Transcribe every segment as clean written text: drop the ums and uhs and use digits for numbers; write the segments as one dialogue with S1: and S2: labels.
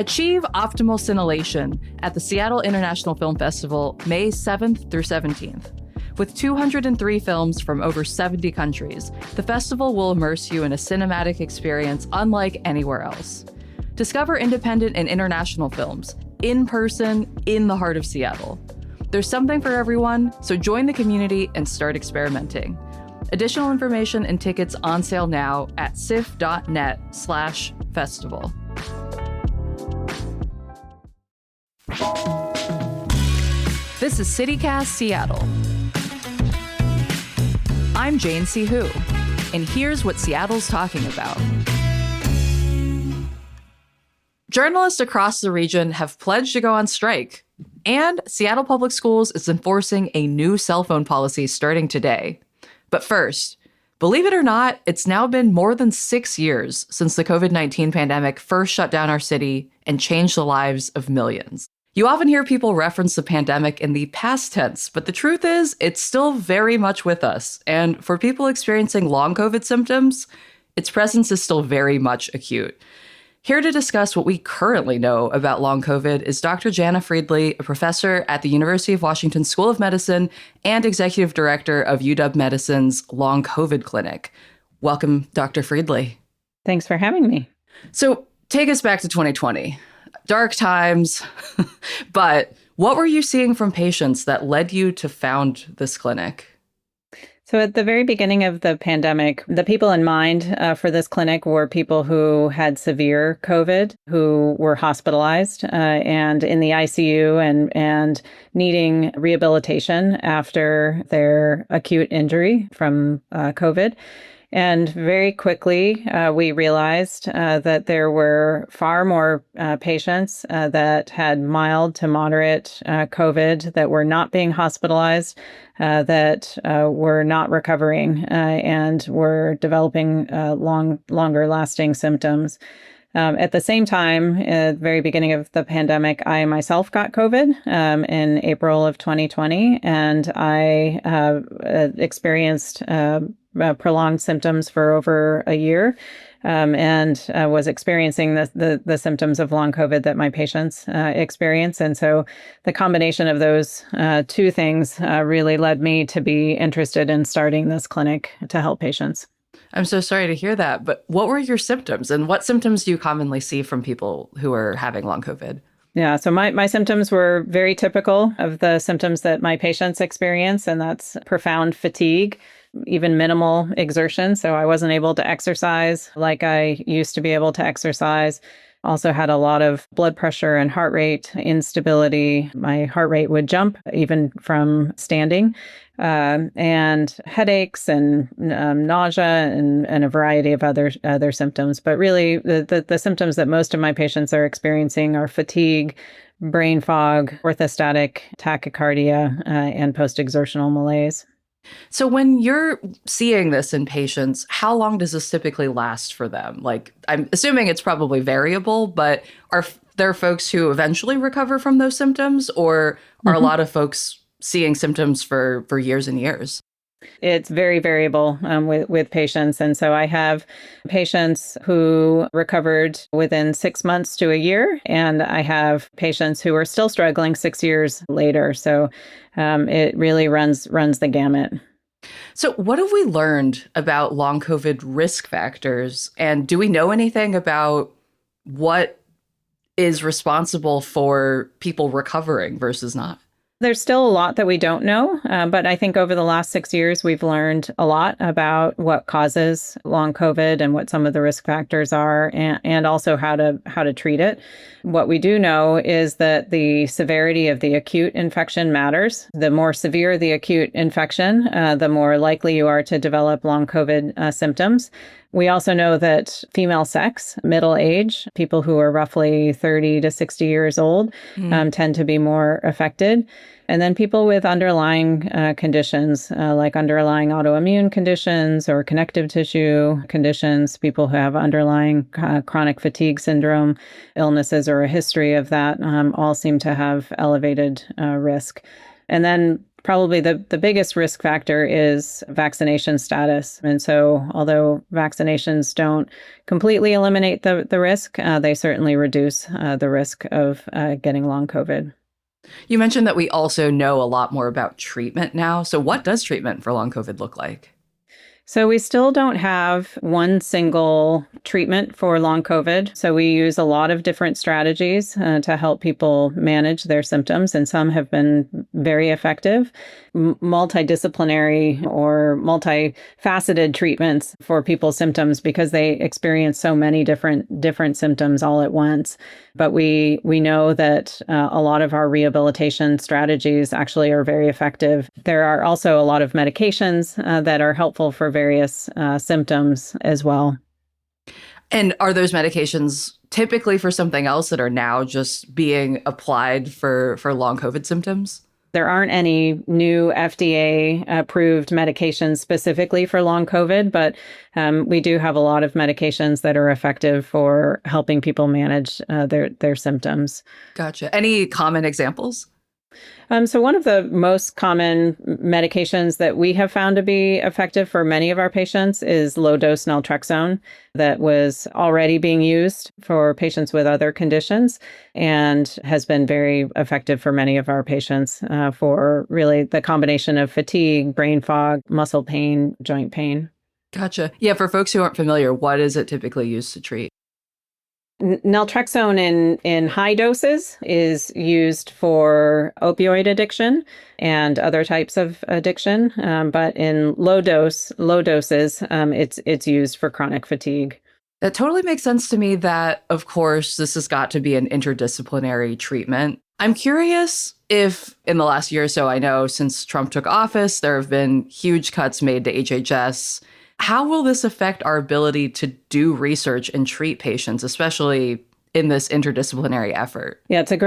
S1: Achieve optimal scintillation at the Seattle International Film Festival, May 7th through 17th. With 203 films from over 70 countries, the festival will immerse you in a cinematic experience unlike anywhere else. Discover independent and international films, in person, in the heart of Seattle. There's something for everyone, so join the community and start experimenting. Additional information and tickets on sale now at sif.net/festival. This is CityCast Seattle. I'm Jane C. Hu, and here's what Seattle's talking about. Journalists across the region have pledged to go on strike, and Seattle Public Schools is enforcing a new cell phone policy starting today. But first, believe it or not, it's now been more than 6 years since the COVID-19 pandemic first shut down our city and changed the lives of millions. You often hear people reference the pandemic in the past tense, but the truth is, it's still very much with us. And for people experiencing long COVID symptoms, its presence is still very much acute. Here to discuss what we currently know about long COVID is Dr. Jana Friedli, a professor at the University of Washington School of Medicine and executive director of UW Medicine's Long COVID Clinic. Welcome, Dr. Friedli.
S2: Thanks for having me.
S1: So take us back to 2020. Dark times, but what were you seeing from patients that led you to found this clinic?
S2: So at the very beginning of the pandemic, the people in mind for this clinic were people who had severe COVID, who were hospitalized and in the ICU and needing rehabilitation after their acute injury from COVID. And very quickly, we realized that there were far more patients that had mild to moderate COVID that were not being hospitalized, that were not recovering and were developing longer lasting symptoms. At the same time, at the very beginning of the pandemic, I myself got COVID in April of 2020, and I experienced prolonged symptoms for over a year and was experiencing the symptoms of long COVID that my patients experience. And so the combination of those two things really led me to be interested in starting this clinic to help patients.
S1: I'm so sorry to hear that, but what were your symptoms and what symptoms do you commonly see from people who are having long COVID?
S2: Yeah, so my symptoms were very typical of the symptoms that my patients experience, and that's profound fatigue, even minimal exertion. So I wasn't able to exercise like I used to be able to exercise. Also had a lot of blood pressure and heart rate instability. My heart rate would jump even from standing, and headaches and nausea and a variety of other symptoms. But really, the symptoms that most of my patients are experiencing are fatigue, brain fog, orthostatic tachycardia, and post-exertional malaise.
S1: So when you're seeing this in patients, how long does this typically last for them? Like, I'm assuming it's probably variable, but are there folks who eventually recover from those symptoms, or are a lot of folks seeing symptoms for years and years?
S2: It's very variable with patients. And so I have patients who recovered within 6 months to a year, and I have patients who are still struggling 6 years later. So it really runs the gamut.
S1: So what have we learned about long COVID risk factors? And do we know anything about what is responsible for people recovering versus not?
S2: There's still a lot that we don't know, but I think over the last 6 years, we've learned a lot about what causes long COVID and what some of the risk factors are, and also how to treat it. What we do know is that the severity of the acute infection matters. The more severe the acute infection, the more likely you are to develop long COVID symptoms. We also know that female sex, middle age, people who are roughly 30 to 60 years old tend to be more affected. And then people with underlying conditions, like underlying autoimmune conditions or connective tissue conditions, people who have underlying chronic fatigue syndrome illnesses or a history of that, all seem to have elevated risk. And then Probably the biggest risk factor is vaccination status. And so, although vaccinations don't completely eliminate the risk, they certainly reduce the risk of getting long COVID.
S1: You mentioned that we also know a lot more about treatment now. So, what does treatment for long COVID look like?
S2: So we still don't have one single treatment for long COVID. So we use a lot of different strategies to help people manage their symptoms, and some have been very effective. Multidisciplinary or multifaceted treatments for people's symptoms because they experience so many different symptoms all at once. But we know that a lot of our rehabilitation strategies actually are very effective. There are also a lot of medications that are helpful for various symptoms as well.
S1: And are those medications typically for something else that are now just being applied for long COVID symptoms?
S2: There aren't any new FDA-approved medications specifically for long COVID, but we do have a lot of medications that are effective for helping people manage their symptoms.
S1: Gotcha. Any common examples?
S2: So one of the most common medications that we have found to be effective for many of our patients is low-dose naltrexone that was already being used for patients with other conditions and has been very effective for many of our patients for really the combination of fatigue, brain fog, muscle pain, joint pain.
S1: Gotcha. Yeah, for folks who aren't familiar, what is it typically used to treat?
S2: Naltrexone in high doses is used for opioid addiction and other types of addiction, but in low doses, it's used for chronic fatigue.
S1: That totally makes sense to me that, of course, this has got to be an interdisciplinary treatment. I'm curious if in the last year or so, I know since Trump took office, there have been huge cuts made to HHS. How will this affect our ability to do research and treat patients, especially in this interdisciplinary effort?
S2: Yeah, it's a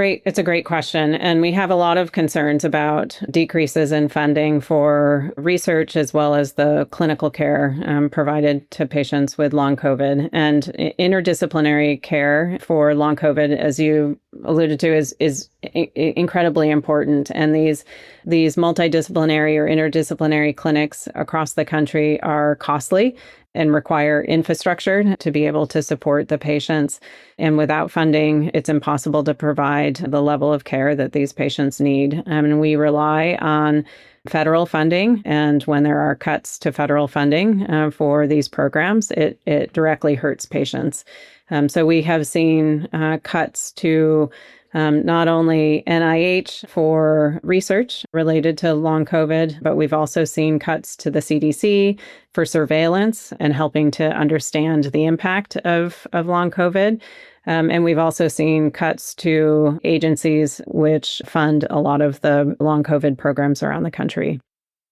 S2: great question. And we have a lot of concerns about decreases in funding for research as well as the clinical care provided to patients with long COVID. And interdisciplinary care for long COVID, as you alluded to, is incredibly important. And these multidisciplinary or interdisciplinary clinics across the country are costly and require infrastructure to be able to support the patients. And without funding, it's impossible to provide the level of care that these patients need. And we rely on federal funding. And when there are cuts to federal funding for these programs, it directly hurts patients. So we have seen cuts to not only NIH for research related to long COVID, but we've also seen cuts to the CDC for surveillance and helping to understand the impact of long COVID. And we've also seen cuts to agencies which fund a lot of the long COVID programs around the country.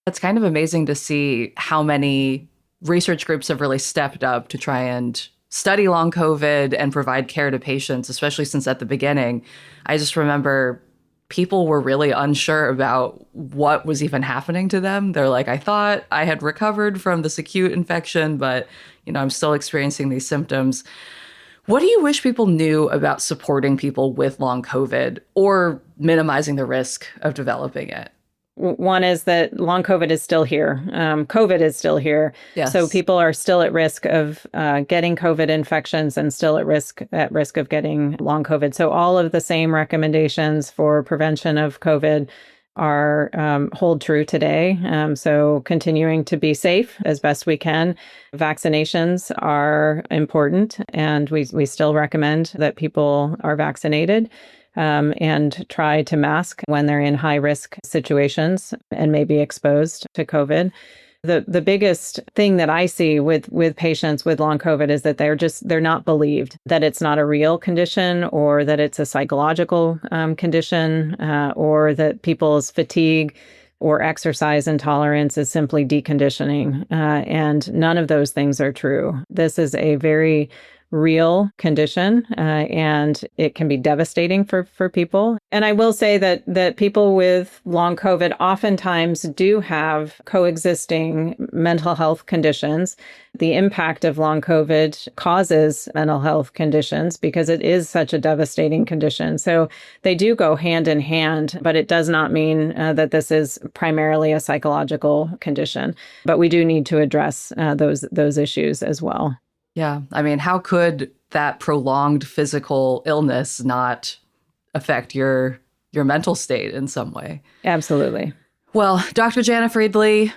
S1: It's kind of amazing to see how many research groups have really stepped up to try and study long COVID and provide care to patients, especially since at the beginning, I just remember people were really unsure about what was even happening to them. They're like, I thought I had recovered from this acute infection, but I'm still experiencing these symptoms. What do you wish people knew about supporting people with long COVID or minimizing the risk of developing it?
S2: One is that long COVID is still here. COVID is still here.
S1: Yes.
S2: So people are still at risk of getting COVID infections and still at risk of getting long COVID. So all of the same recommendations for prevention of COVID are hold true today. So continuing to be safe as best we can. Vaccinations are important, and we still recommend that people are vaccinated. And try to mask when they're in high risk situations and may be exposed to COVID. The biggest thing that I see with patients with long COVID is that they're not believed that it's not a real condition or that it's a psychological condition or that people's fatigue or exercise intolerance is simply deconditioning. And none of those things are true. This is a very real condition, and it can be devastating for people. And I will say that people with long COVID oftentimes do have coexisting mental health conditions. The impact of long COVID causes mental health conditions because it is such a devastating condition. So they do go hand in hand, but it does not mean that this is primarily a psychological condition. But we do need to address those issues as well.
S1: Yeah. I mean, how could that prolonged physical illness not affect your mental state in some way?
S2: Absolutely.
S1: Well, Dr. Jana Friedli,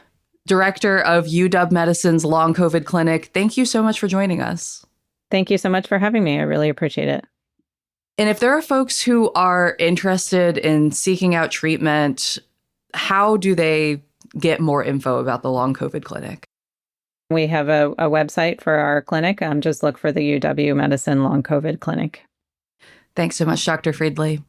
S1: director of UW Medicine's Long COVID Clinic, thank you so much for joining us.
S2: Thank you so much for having me. I really appreciate it.
S1: And if there are folks who are interested in seeking out treatment, how do they get more info about the Long COVID Clinic?
S2: We have a website for our clinic. Just look for the UW Medicine Long COVID Clinic.
S1: Thanks so much, Dr. Friedli.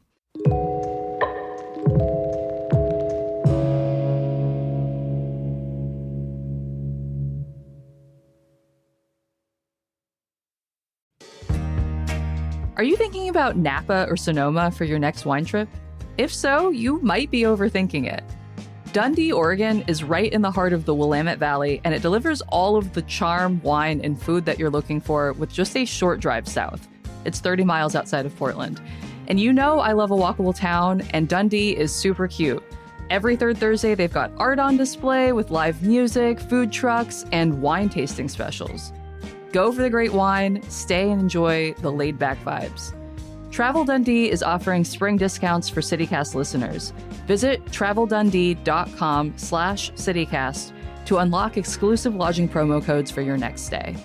S1: Are you thinking about Napa or Sonoma for your next wine trip? If so, you might be overthinking it. Dundee, Oregon is right in the heart of the Willamette Valley, and it delivers all of the charm, wine, and food that you're looking for with just a short drive south. It's 30 miles outside of Portland. And you know I love a walkable town, and Dundee is super cute. Every third Thursday, they've got art on display with live music, food trucks, and wine tasting specials. Go for the great wine, stay and enjoy the laid-back vibes. Travel Dundee is offering spring discounts for CityCast listeners. Visit traveldundee.com/CityCast to unlock exclusive lodging promo codes for your next stay.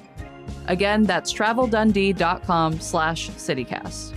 S1: Again, that's traveldundee.com/CityCast.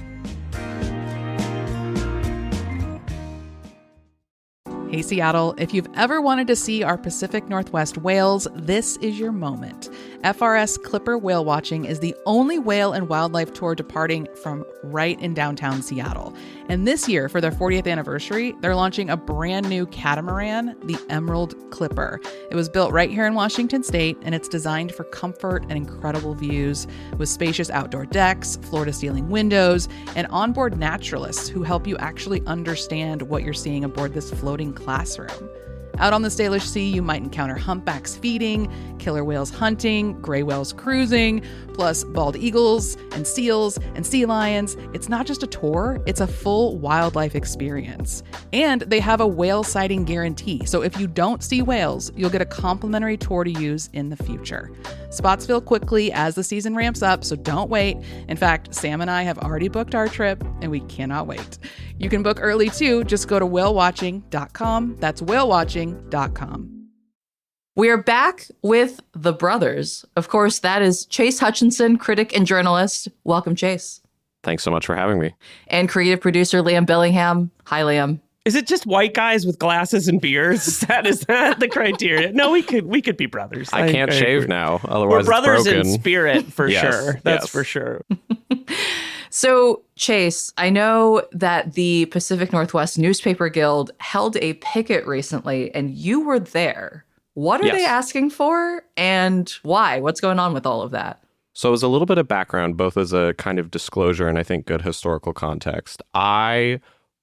S3: Hey Seattle, if you've ever wanted to see our Pacific Northwest whales, this is your moment. FRS Clipper Whale Watching is the only whale and wildlife tour departing from right in downtown Seattle. And this year, for their 40th anniversary, they're launching a brand new catamaran, the Emerald Clipper. It was built right here in Washington State, and it's designed for comfort and incredible views with spacious outdoor decks, floor-to-ceiling windows, and onboard naturalists who help you actually understand what you're seeing aboard this floating classroom. Out on the Salish Sea, you might encounter humpbacks feeding, killer whales hunting, gray whales cruising, plus bald eagles and seals and sea lions. It's not just a tour, it's a full wildlife experience. And they have a whale sighting guarantee, so if you don't see whales, you'll get a complimentary tour to use in the future. Spots fill quickly as the season ramps up, so don't wait. In fact, Sam and I have already booked our trip, and we cannot wait. You can book early too. Just go to whalewatching.com. That's whalewatching.com.
S1: We are back with the brothers. Of course, that is Chase Hutchinson, critic and journalist. Welcome, Chase.
S4: Thanks so much for having me.
S1: And creative producer Liam Billingham. Hi, Liam.
S5: Is it just white guys with glasses and beards? Is that the criteria? No, we could be brothers.
S4: I can't shave
S5: agree.
S4: now, otherwise
S5: We're brothers
S4: it's broken.
S5: in spirit for
S4: Yes,
S5: sure. That's
S4: yes.
S5: for sure.
S1: So, Chase, I know that the Pacific Northwest Newspaper Guild held a picket recently, and you were there. What are
S4: Yes.
S1: they asking for, and why? What's going on with all of that?
S4: So as a little bit of background, both as a kind of disclosure and I think good historical context, I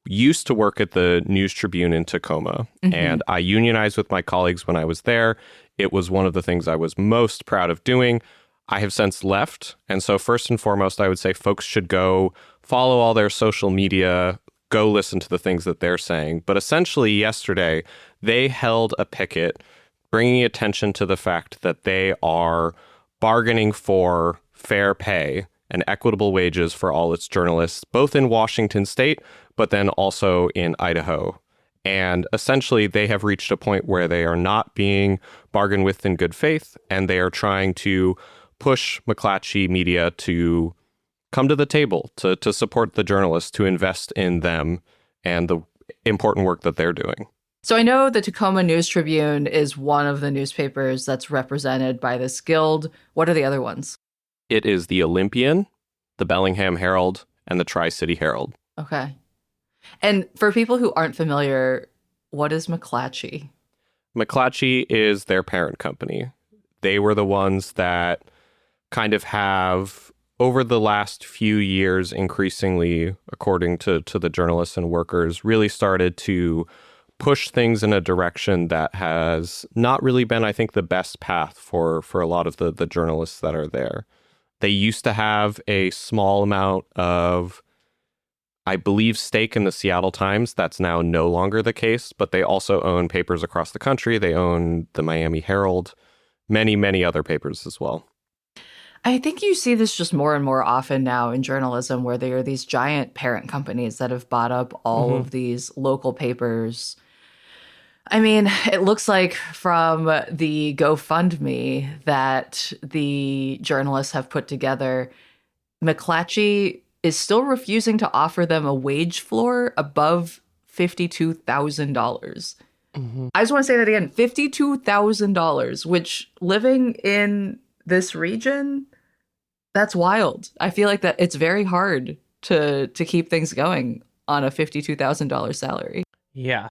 S4: used to work at the News Tribune in Tacoma, and I unionized with my colleagues when I was there. It was one of the things I was most proud of doing. I have since left. And so first and foremost, I would say folks should go follow all their social media, go listen to the things that they're saying. But essentially yesterday, they held a picket bringing attention to the fact that they are bargaining for fair pay and equitable wages for all its journalists, both in Washington state, but then also in Idaho. And essentially, they have reached a point where they are not being bargained with in good faith, and they are trying to push McClatchy Media to come to the table, to support the journalists, to invest in them and the important work that they're doing.
S1: So I know the Tacoma News Tribune is one of the newspapers that's represented by this guild. What are the other ones?
S4: It is the Olympian, the Bellingham Herald, and the Tri-City Herald.
S1: Okay. And for people who aren't familiar, what is McClatchy?
S4: McClatchy is their parent company. They were the ones that kind of have over the last few years, increasingly, according to the journalists and workers, really started to push things in a direction that has not really been, I think, the best path for a lot of the journalists that are there. They used to have a small amount of, I believe, stake in the Seattle Times. That's now no longer the case, but they also own papers across the country. They own the Miami Herald, many, many other papers as well.
S1: I think you see this just more and more often now in journalism, where there are these giant parent companies that have bought up all of these local papers. I mean, it looks like from the GoFundMe that the journalists have put together, McClatchy is still refusing to offer them a wage floor above $52,000. I just want to say that again, $52,000, which, living in this region, that's wild. I feel like that it's very hard to keep things going on a $52,000 salary.
S5: Yeah.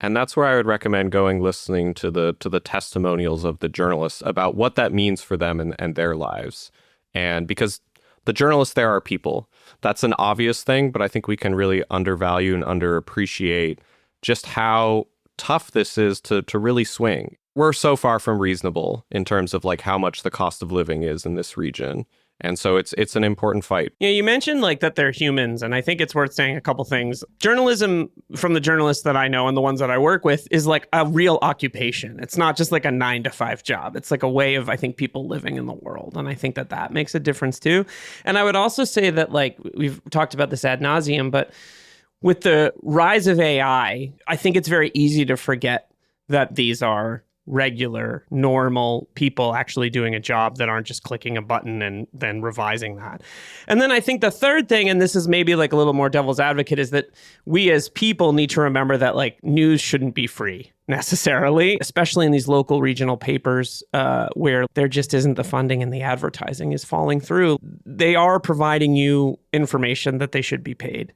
S4: And that's where I would recommend going, listening to the testimonials of the journalists about what that means for them and their lives. And because the journalists there are people, that's an obvious thing, but I think we can really undervalue and underappreciate just how tough this is to really swing. We're so far from reasonable in terms of like how much the cost of living is in this region. And so it's an important fight.
S5: Yeah, you mentioned like that they're humans, and I think it's worth saying a couple things. Journalism, from the journalists that I know and the ones that I work with, is like a real occupation. It's not just like a 9-to-5 job. It's like a way of, I think, people living in the world. And I think that makes a difference too. And I would also say that, like, we've talked about this ad nauseum, but with the rise of AI, I think it's very easy to forget that these are regular, normal people actually doing a job that aren't just clicking a button and then revising that. And then I think the third thing, and this is maybe like a little more devil's advocate, is that we as people need to remember that like news shouldn't be free necessarily, especially in these local regional papers where there just isn't the funding and the advertising is falling through. They are providing you information that they should be paid.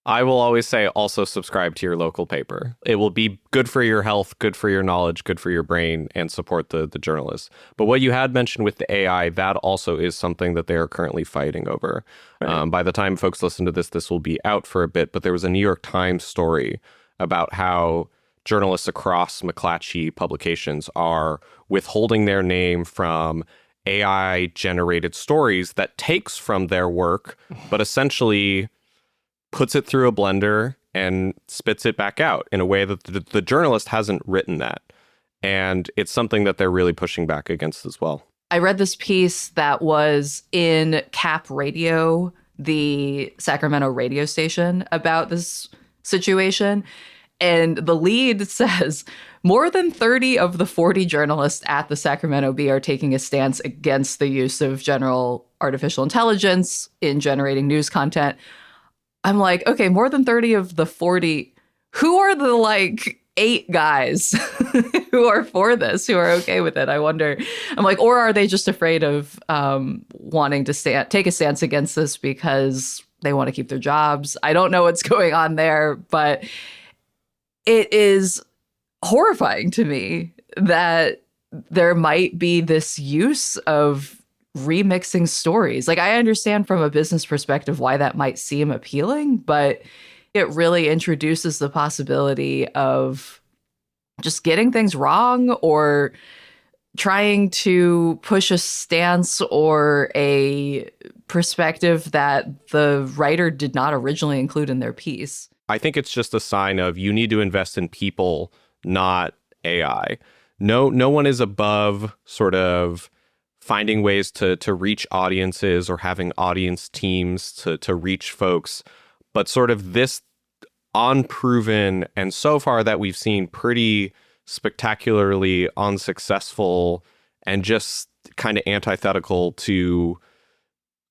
S4: I will always say also subscribe to your local paper. It will be good for your health, good for your knowledge, good for your brain, and support the journalists. But what you had mentioned with the AI, that also is something that they are currently fighting over. Right. By the time folks listen to this will be out for a bit, but there was a New York Times story about how journalists across McClatchy publications are withholding their name from AI-generated stories that takes from their work, but essentially puts it through a blender and spits it back out in a way that the journalist hasn't written that. And it's something that they're really pushing back against as well.
S1: I read this piece that was in Cap Radio, the Sacramento radio station, about this situation. And the lead says, more than 30 of the 40 journalists at the Sacramento Bee are taking a stance against the use of general artificial intelligence in generating news content. I'm like, okay, more than 30 of the 40, who are the like 8 guys who are for this, who are okay with it? I wonder. I'm like, or are they just afraid of wanting to take a stance against this because they want to keep their jobs? I don't know what's going on there, but it is horrifying to me that there might be this use of remixing stories. Like, I understand from a business perspective why that might seem appealing, but it really introduces the possibility of just getting things wrong or trying to push a stance or a perspective that the writer did not originally include in their piece.
S4: I think it's just a sign of you need to invest in people, not AI. No one is above sort of finding ways to reach audiences or having audience teams to reach folks. But sort of this unproven, and so far that we've seen pretty spectacularly unsuccessful and just kind of antithetical to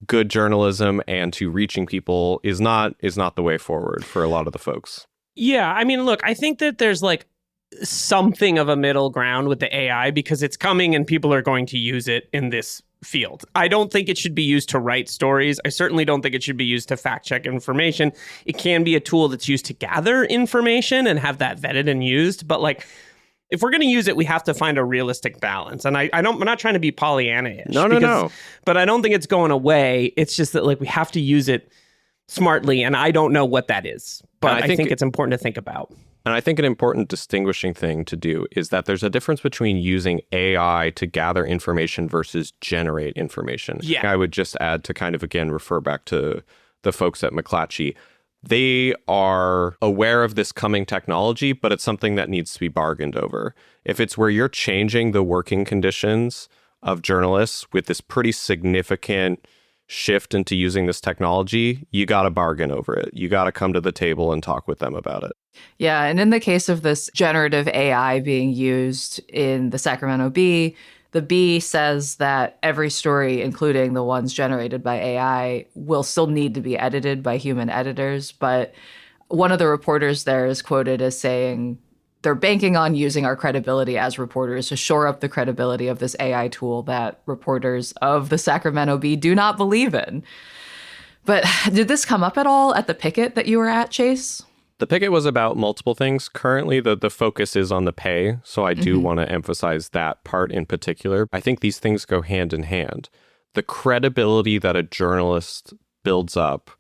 S4: good journalism and to reaching people is not the way forward for a lot of the folks.
S5: Yeah, I mean, look, I think that there's like something of a middle ground with the AI because it's coming and people are going to use it in this field. I don't think it should be used to write stories. I certainly don't think it should be used to fact check information. It can be a tool that's used to gather information and have that vetted and used. But like, if we're going to use it, we have to find a realistic balance. And I'm not trying to be Pollyanna-ish.
S4: No.
S5: But I don't think it's going away. It's just that like we have to use it smartly, and I don't know what that is. But I think it's important to think about.
S4: And I think an important distinguishing thing to do is that there's a difference between using AI to gather information versus generate information.
S5: Yeah.
S4: I would just add to kind of, again, refer back to the folks at McClatchy. They are aware of this coming technology, but it's something that needs to be bargained over. If it's where you're changing the working conditions of journalists with this pretty significant shift into using this technology, you got to bargain over it. You got to come to the table and talk with them about it.
S1: Yeah, and in the case of this generative AI being used in the Sacramento Bee, the Bee says that every story, including the ones generated by AI, will still need to be edited by human editors. But one of the reporters there is quoted as saying, they're banking on using our credibility as reporters to shore up the credibility of this AI tool that reporters of the Sacramento Bee do not believe in. But did this come up at all at the picket that you were at, Chase?
S4: The picket was about multiple things. Currently, the focus is on the pay, so I do want to emphasize that part in particular. I think these things go hand in hand. The credibility that a journalist builds up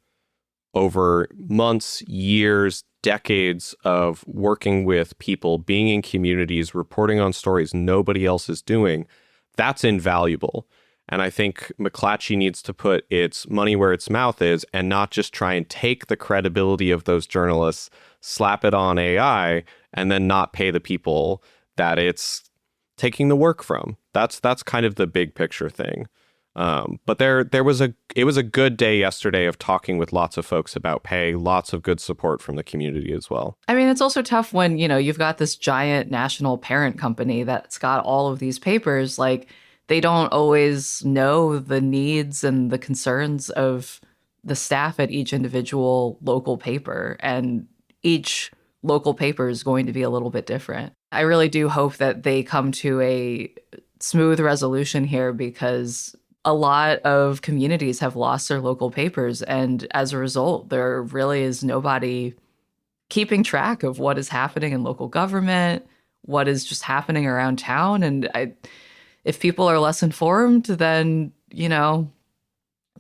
S4: over months, years, decades of working with people, being in communities, reporting on stories nobody else is doing, that's invaluable. And I think McClatchy needs to put its money where its mouth is and not just try and take the credibility of those journalists, slap it on AI, and then not pay the people that it's taking the work from. That's kind of the big picture thing. But it was a good day yesterday of talking with lots of folks about pay, lots of good support from the community as well.
S1: I mean, it's also tough when, you've got this giant national parent company that's got all of these papers. Like, they don't always know the needs and the concerns of the staff at each individual local paper. And each local paper is going to be a little bit different. I really do hope that they come to a smooth resolution here, because a lot of communities have lost their local papers. And as a result, there really is nobody keeping track of what is happening in local government, what is just happening around town. And if people are less informed, then,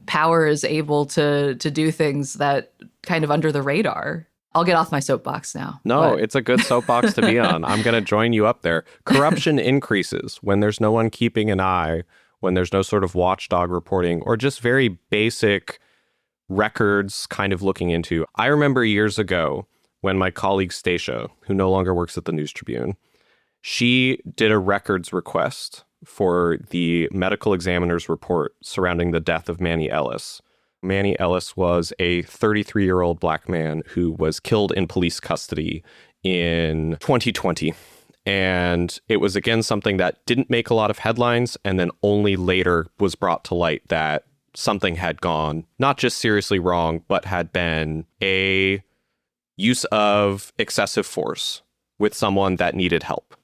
S1: power is able to do things that kind of under the radar. I'll get off my soapbox now.
S4: No, it's a good soapbox to be on. I'm going to join you up there. Corruption increases when there's no one keeping an eye, when there's no sort of watchdog reporting, or just very basic records kind of looking into. I remember years ago when my colleague Stacia, who no longer works at the News Tribune, she did a records request for the medical examiner's report surrounding the death of Manny Ellis. Manny Ellis was a 33-year-old black man who was killed in police custody in 2020. And it was, again, something that didn't make a lot of headlines, and then only later was brought to light that something had gone not just seriously wrong, but had been a use of excessive force with someone that needed help.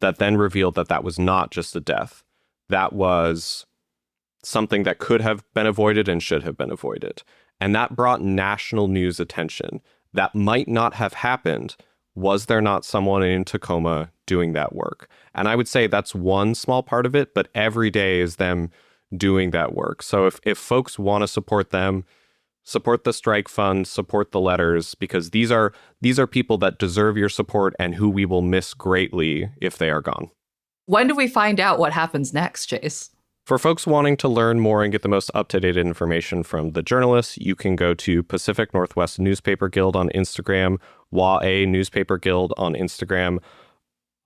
S4: That then revealed that that was not just a death. That was something that could have been avoided and should have been avoided. And that brought national news attention. That might not have happened was there not someone in Tacoma doing that work. And I would say that's one small part of it, but every day is them doing that work. So if folks want to support them, support the strike fund, support the letters, because these are people that deserve your support and who we will miss greatly if they are gone.
S1: When do we find out what happens next, Chase?
S4: For folks wanting to learn more and get the most up-to-date information from the journalists, you can go to Pacific Northwest Newspaper Guild on Instagram, WAA Newspaper Guild on Instagram,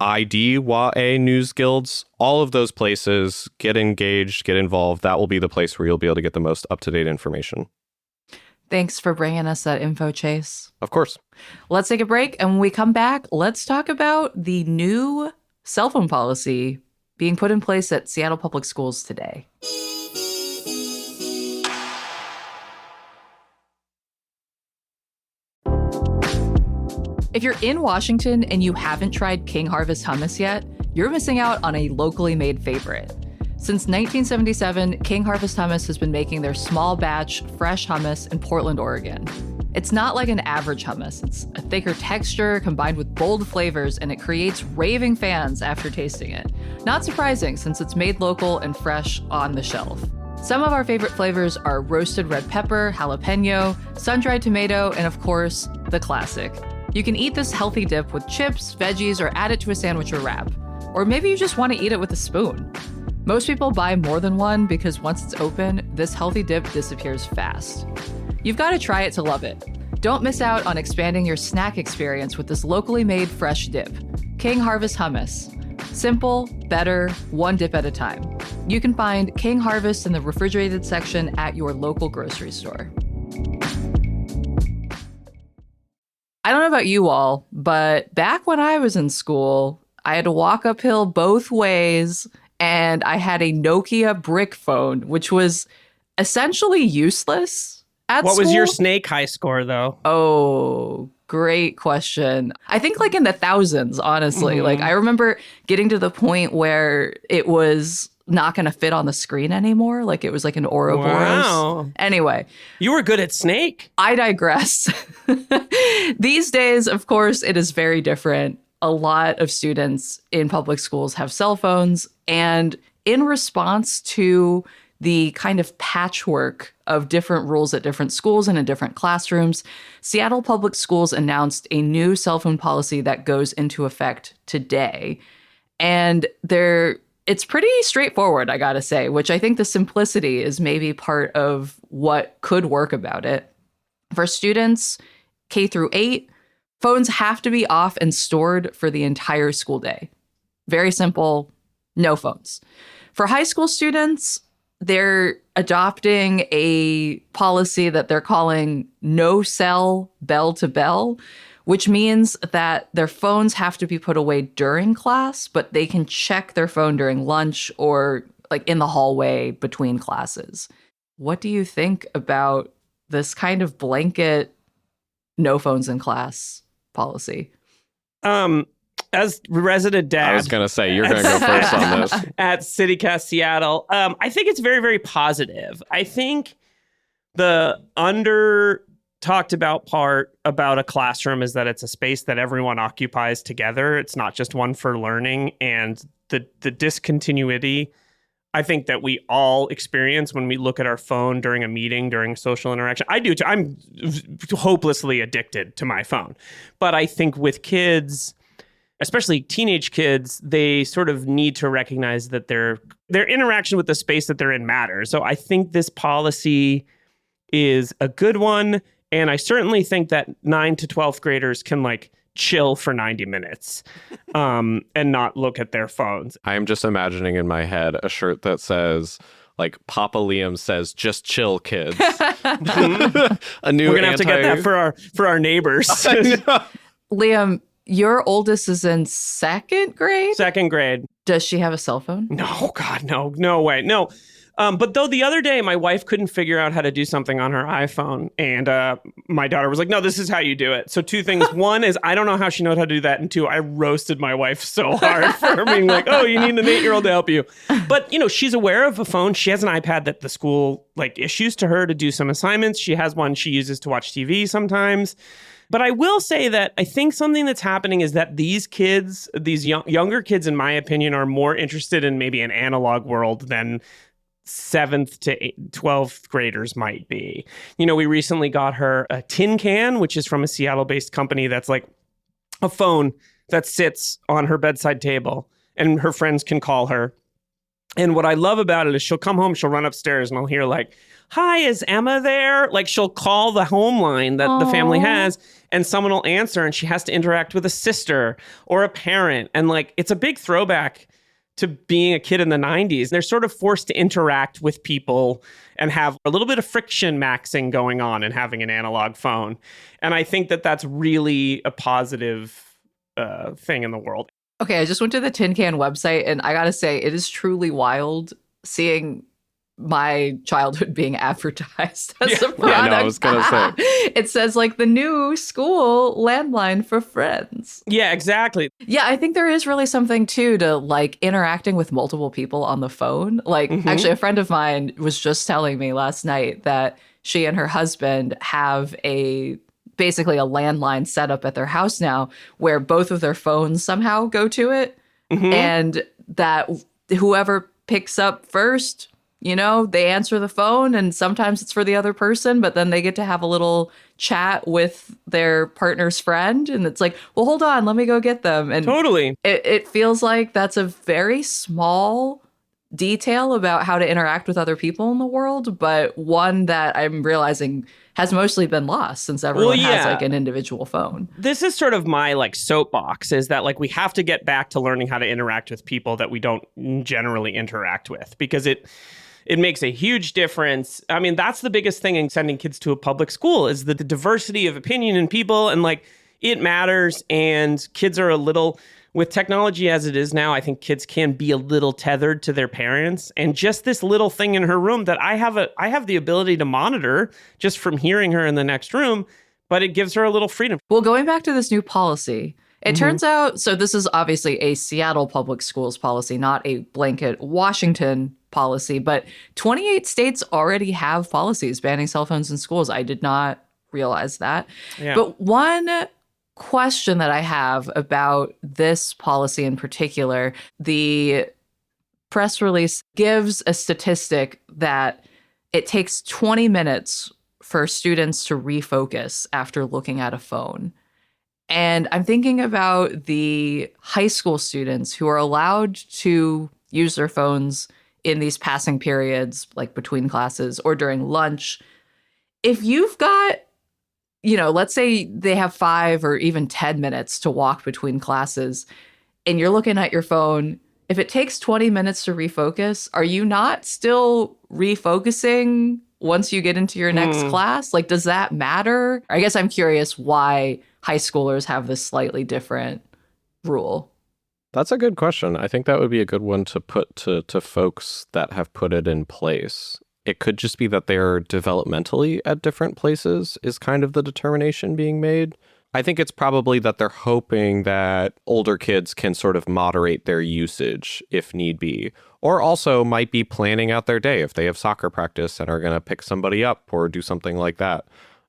S4: ID WAA News Guilds, all of those places. Get engaged, get involved. That will be the place where you'll be able to get the most up-to-date information.
S1: Thanks for bringing us that info, Chase.
S4: Of course.
S1: Let's take a break, and when we come back, let's talk about the new cell phone policy being put in place at Seattle Public Schools today. If you're in Washington and you haven't tried King Harvest hummus yet, you're missing out on a locally made favorite. Since 1977, King Harvest Hummus has been making their small batch, fresh hummus in Portland, Oregon. It's not like an average hummus. It's a thicker texture combined with bold flavors, and it creates raving fans after tasting it. Not surprising, since it's made local and fresh on the shelf. Some of our favorite flavors are roasted red pepper, jalapeno, sun-dried tomato, and of course, the classic. You can eat this healthy dip with chips, veggies, or add it to a sandwich or wrap. Or maybe you just want to eat it with a spoon. Most people buy more than one because once it's open, this healthy dip disappears fast. You've got to try it to love it. Don't miss out on expanding your snack experience with this locally made fresh dip. King Harvest Hummus. Simple, better, one dip at a time. You can find King Harvest in the refrigerated section at your local grocery store. I don't know about you all, but back when I was in school, I had to walk uphill both ways, and I had a Nokia brick phone, which was essentially useless at school.
S5: What was your Snake high score, though?
S1: Oh, great question. I think like in the thousands, honestly. Like I remember getting to the point where it was not going to fit on the screen anymore. Like it was like an Ouroboros.
S5: Wow.
S1: Anyway.
S5: You were good at Snake.
S1: I digress. These days, of course, it is very different. A lot of students in public schools have cell phones, and in response to the kind of patchwork of different rules at different schools and in different classrooms, Seattle Public Schools announced a new cell phone policy that goes into effect today. And it's pretty straightforward, I gotta say, which I think the simplicity is maybe part of what could work about it. For students K through 8, phones have to be off and stored for the entire school day. Very simple, no phones. For high school students, they're adopting a policy that they're calling no cell bell to bell, which means that their phones have to be put away during class, but they can check their phone during lunch or like in the hallway between classes. What do you think about this kind of blanket no phones in class policy?
S5: As resident dad,
S4: I was going to say, you're going to go first on this.
S5: At CityCast Seattle, I think it's very, very positive. I think the talked about part about a classroom is that it's a space that everyone occupies together. It's not just one for learning, and the discontinuity I think that we all experience when we look at our phone during a meeting, during social interaction. I do too. I'm hopelessly addicted to my phone. But I think with kids, especially teenage kids, they sort of need to recognize that their interaction with the space that they're in matters. So I think this policy is a good one. And I certainly think that 9 to 12th graders can chill for 90 minutes and not look at their phones.
S4: I am just imagining in my head a shirt that says, Papa Liam says, just chill, kids. A new
S5: We're going to have to get that for our neighbors.
S1: Liam, your oldest is in second grade?
S5: Second grade.
S1: Does she have a cell phone?
S5: No, God, no way. No. But though the other day, my wife couldn't figure out how to do something on her iPhone. And my daughter was like, no, this is how you do it. So 2 things. One is I don't know how she knows how to do that. And 2, I roasted my wife so hard for being like, oh, you need an 8-year-old to help you. But, she's aware of a phone. She has an iPad that the school issues to her to do some assignments. She has one she uses to watch TV sometimes. But I will say that I think something that's happening is that these kids, these younger kids, in my opinion, are more interested in maybe an analog world than 7th to 12th graders might be. We recently got her a tin can, which is from a Seattle-based company that's like a phone that sits on her bedside table and her friends can call her. And what I love about it is she'll come home, she'll run upstairs and I'll hear hi, is Emma there? She'll call the home line that the family has and someone will answer and she has to interact with a sister or a parent. And it's a big throwback to being a kid in the 90s. They're sort of forced to interact with people and have a little bit of friction maxing going on and having an analog phone. And I think that that's really a positive thing in the world.
S1: Okay, I just went to the Tin Can website and I gotta say, it is truly wild seeing my childhood being advertised as a product.
S4: Yeah, no, I was gonna say.
S1: It says the new school landline for friends.
S5: Yeah, exactly.
S1: Yeah, I think there is really something too to interacting with multiple people on the phone. Actually, a friend of mine was just telling me last night that she and her husband have a basically a landline setup at their house now where both of their phones somehow go to it. And that whoever picks up first, you know, they answer the phone, and sometimes it's for the other person, but then they get to have a little chat with their partner's friend. And it's like, well, hold on, let me go get them. And
S5: Totally.
S1: it feels like that's a very small detail about how to interact with other people in the world, but one that I'm realizing has mostly been lost since everyone has like an individual phone.
S5: This is sort of my like soapbox, is that like we have to get back to learning how to interact with people that we don't generally interact with, because it makes a huge difference. I mean, that's the biggest thing in sending kids to a public school, is the diversity of opinion and people, and like it matters. And kids are a little, with technology as it is now, I think kids can be a little tethered to their parents. And just this little thing in her room that I have the ability to monitor just from hearing her in the next room, but it gives her a little freedom.
S1: Well, going back to this new policy, it turns out, so this is obviously a Seattle Public Schools policy, not a blanket Washington policy, but 28 states already have policies banning cell phones in schools. I did not realize that.
S5: Yeah.
S1: But one question that I have about this policy in particular, the press release gives a statistic that it takes 20 minutes for students to refocus after looking at a phone. And I'm thinking about the high school students who are allowed to use their phones in these passing periods, like between classes or during lunch. If you've got, you know, let's say they have 5 or even 10 minutes to walk between classes and you're looking at your phone, if it takes 20 minutes to refocus, are you not still refocusing once you get into your next class? Like, does that matter? I guess I'm curious why high schoolers have this slightly different rule.
S4: That's a good question. I think that would be a good one to put to folks that have put it in place. It could just be that they're developmentally at different places is kind of the determination being made. I think it's probably that they're hoping that older kids can sort of moderate their usage if need be, or also might be planning out their day if they have soccer practice and are going to pick somebody up or do something like that.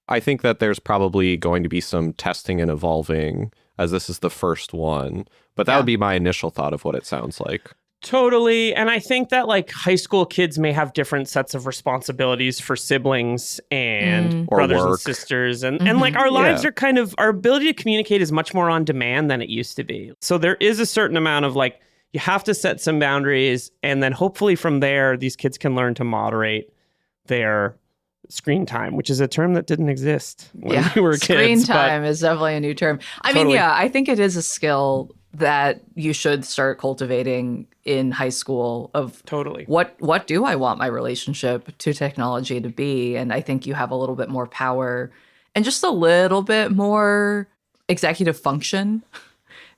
S4: I think that there's probably going to be some testing and evolving as this is the first one, but that would be my initial thought of what it sounds like.
S5: Totally. And I think that like high school kids may have different sets of responsibilities for siblings and
S4: Or
S5: brothers and
S4: work.
S5: sisters. And like our lives are kind of, our ability to communicate is much more on demand than it used to be. So there is a certain amount of like, you have to set some boundaries. And then hopefully from there, these kids can learn to moderate their screen time, which is a term that didn't exist when we were kids.
S1: Screen time is definitely a new term. I mean, yeah, I think it is a skill that you should start cultivating in high school of what do I want my relationship to technology to be? And I think you have a little bit more power and just a little bit more executive function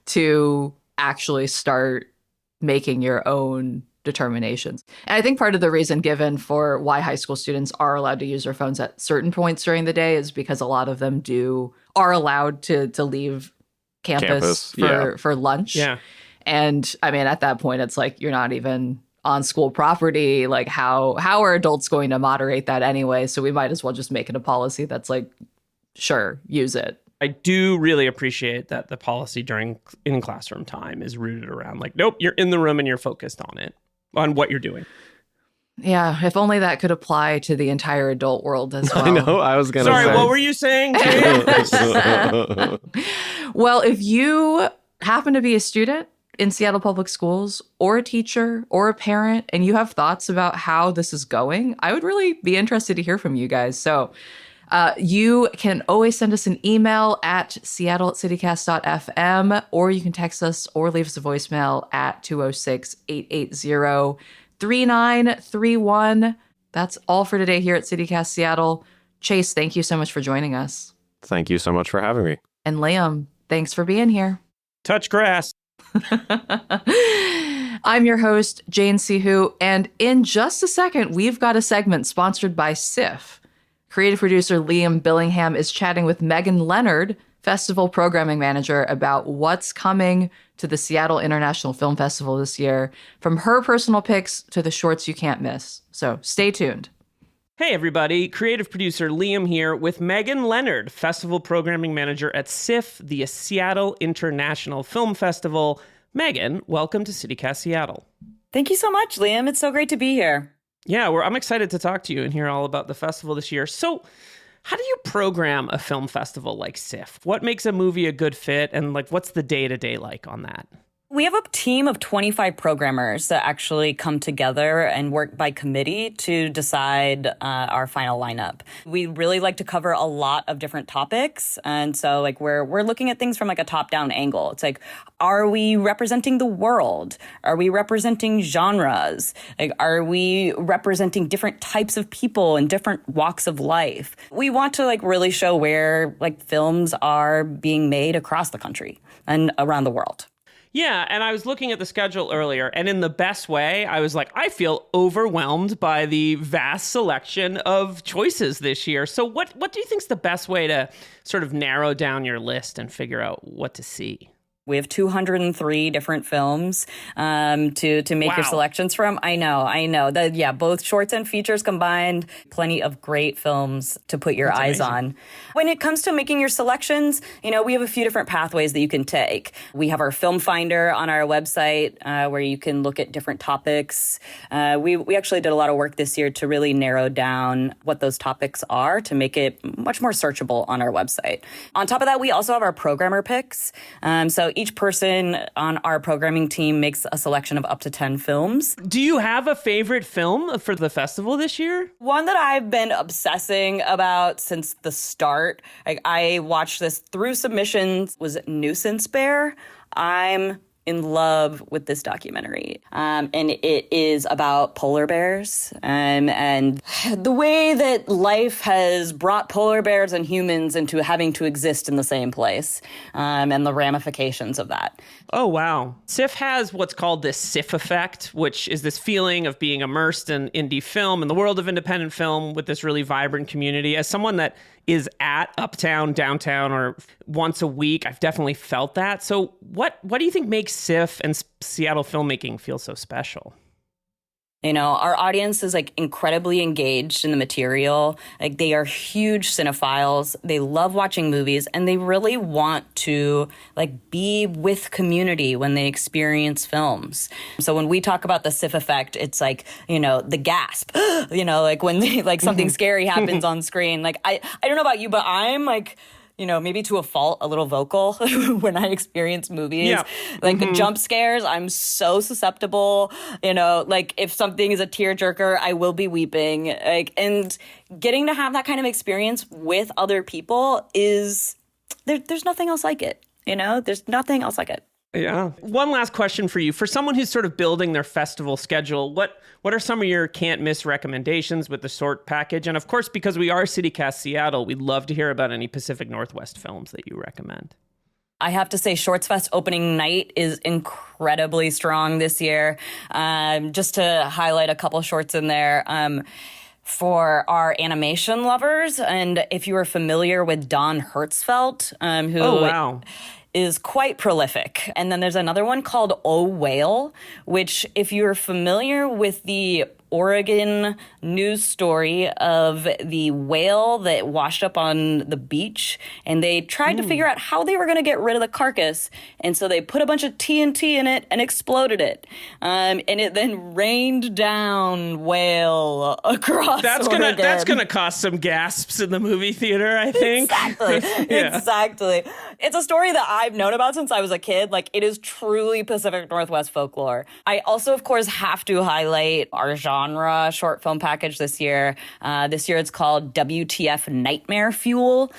S1: to actually start making your own determinations. And I think part of the reason given for why high school students are allowed to use their phones at certain points during the day is because a lot of them are allowed to leave campus for lunch.
S5: Yeah.
S1: And I mean, at that point, it's like you're not even on school property. Like how are adults going to moderate that anyway? So we might as well just make it a policy that's like, sure, use it.
S5: I do really appreciate that the policy in classroom time is rooted around like, nope, you're in the room and you're focused on it, on what you're doing.
S1: Yeah, if only that could apply to the entire adult world as well.
S4: I know, I was going to say.
S5: Sorry, what were you saying?
S1: Well, if you happen to be a student in Seattle Public Schools or a teacher or a parent and you have thoughts about how this is going, I would really be interested to hear from you guys. So you can always send us an email at seattle@citycast.fm, or you can text us or leave us a voicemail at 206-880-3931. That's all for today here at CityCast Seattle. Chase, thank you so much for joining us.
S4: Thank you so much for having me.
S1: And Liam, thanks for being here.
S5: Touch grass.
S1: I'm your host, Jane Sihu, and in just a second, we've got a segment sponsored by SIF. Creative producer Liam Billingham is chatting with Megan Leonard, festival programming manager, about what's coming to the Seattle International Film Festival this year, from her personal picks to the shorts you can't miss. So stay tuned.
S5: Hey everybody, creative producer Liam here with Megan Leonard, festival programming manager at SIFF, the Seattle International Film Festival. Megan, welcome to CityCast Seattle.
S6: Thank you so much, Liam. It's so great to be here.
S5: Yeah, I'm excited to talk to you and hear all about the festival this year. So, how do you program a film festival like SIFF? What makes a movie a good fit, and what's the day-to-day like on that?
S6: We have a team of 25 programmers that actually come together and work by committee to decide our final lineup. We really like to cover a lot of different topics. And so we're looking at things from a top-down angle. It's are we representing the world? Are we representing genres? Are we representing different types of people and different walks of life? We want to really show where films are being made across the country and around the world.
S5: Yeah, and I was looking at the schedule earlier, and in the best way, I was I feel overwhelmed by the vast selection of choices this year. So what do you think is the best way to sort of narrow down your list and figure out what to see?
S6: We have 203 different films to make your selections from. I know. Both shorts and features combined. Plenty of great films to put your eyes on. When it comes to making your selections, we have a few different pathways that you can take. We have our film finder on our website where you can look at different topics. We actually did a lot of work this year to really narrow down what those topics are to make it much more searchable on our website. On top of that, we also have our programmer picks. So each person on our programming team makes a selection of up to 10 films.
S5: Do you have a favorite film for the festival this year?
S6: One that I've been obsessing about since the start, I watched this through submissions, was Nuisance Bear. I'm in love with this documentary. And it is about polar bears and the way that life has brought polar bears and humans into having to exist in the same place and the ramifications of that.
S5: Oh, wow. SIFF has what's called this SIFF effect, which is this feeling of being immersed in indie film and the world of independent film with this really vibrant community. As someone that is at Uptown, Downtown, or once a week, I've definitely felt that. So what do you think makes SIFF and Seattle filmmaking feel so special?
S6: Our audience is incredibly engaged in the material. They are huge cinephiles. They love watching movies, and they really want to be with community when they experience films. So when we talk about the SIFF effect, it's the gasp, when something scary happens on screen. I don't know about you, but I'm maybe to a fault, a little vocal when I experience movies. Yeah. Jump scares, I'm so susceptible. If something is a tearjerker, I will be weeping. And getting to have that kind of experience with other people is, there's nothing else like it. There's nothing else like it.
S5: Yeah. One last question for you. For someone who's sort of building their festival schedule, what are some of your can't miss recommendations with the SORT package? And of course, because we are CityCast Seattle, we'd love to hear about any Pacific Northwest films that you recommend.
S6: I have to say Shorts Fest opening night is incredibly strong this year. Just to highlight a couple shorts in there. For our animation lovers, and if you are familiar with Don Hertzfeldt, who is quite prolific. And then there's another one called Oh Whale, which if you're familiar with the Oregon news story of the whale that washed up on the beach, and they tried to figure out how they were going to get rid of the carcass, and so they put a bunch of TNT in it and exploded it, and it then rained down whale across Oregon.
S5: That's gonna cost some gasps in the movie theater, I think.
S6: Exactly. It's a story that I've known about since I was a kid. It is truly Pacific Northwest folklore. I also, of course, have to highlight our genre short film package this year. This year it's called WTF Nightmare Fuel.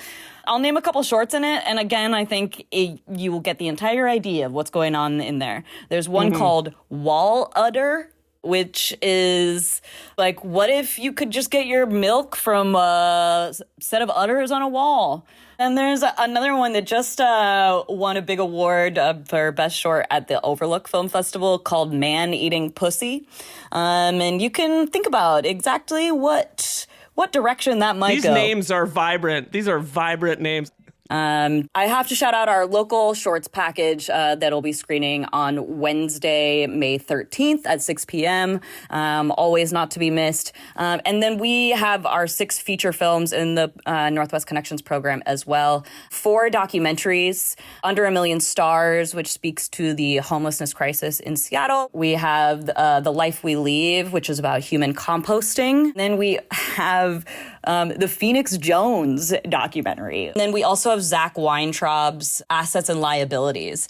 S6: I'll name a couple shorts in it, and again, I think you will get the entire idea of what's going on in there. There's one called Wall Udder, which is what if you could just get your milk from a set of udders on a wall? And there's another one that just won a big award for Best Short at the Overlook Film Festival called Man Eating Pussy. And you can think about exactly what direction that might go.
S5: These names are vibrant. These are vibrant names.
S6: I have to shout out our local shorts package that'll be screening on Wednesday, May 13th at 6 p.m. Always not to be missed. And then we have our 6 feature films in the Northwest Connections program as well. 4 documentaries, Under a Million Stars, which speaks to the homelessness crisis in Seattle. We have The Life We Leave, which is about human composting. Then we have the Phoenix Jones documentary. And then we also have Zach Weintraub's Assets and Liabilities,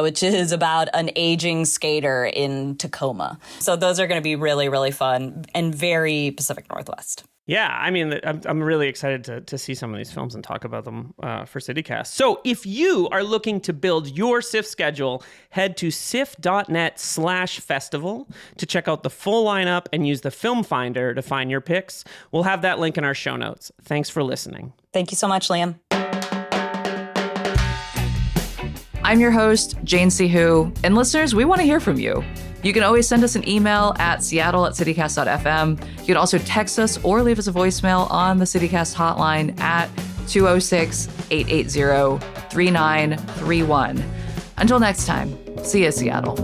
S6: which is about an aging skater in Tacoma. So those are going to be really, really fun and very Pacific Northwest.
S5: Yeah, I mean, I'm really excited to see some of these films and talk about them for CityCast. So if you are looking to build your SIFF schedule, head to sif.net/festival to check out the full lineup and use the Film Finder to find your picks. We'll have that link in our show notes. Thanks for listening.
S6: Thank you so much, Liam.
S1: I'm your host, Jane C. Hu, and listeners, we want to hear from you. You can always send us an email at seattle@citycast.fm. You can also text us or leave us a voicemail on the CityCast hotline at 206-880-3931. Until next time, see you, Seattle.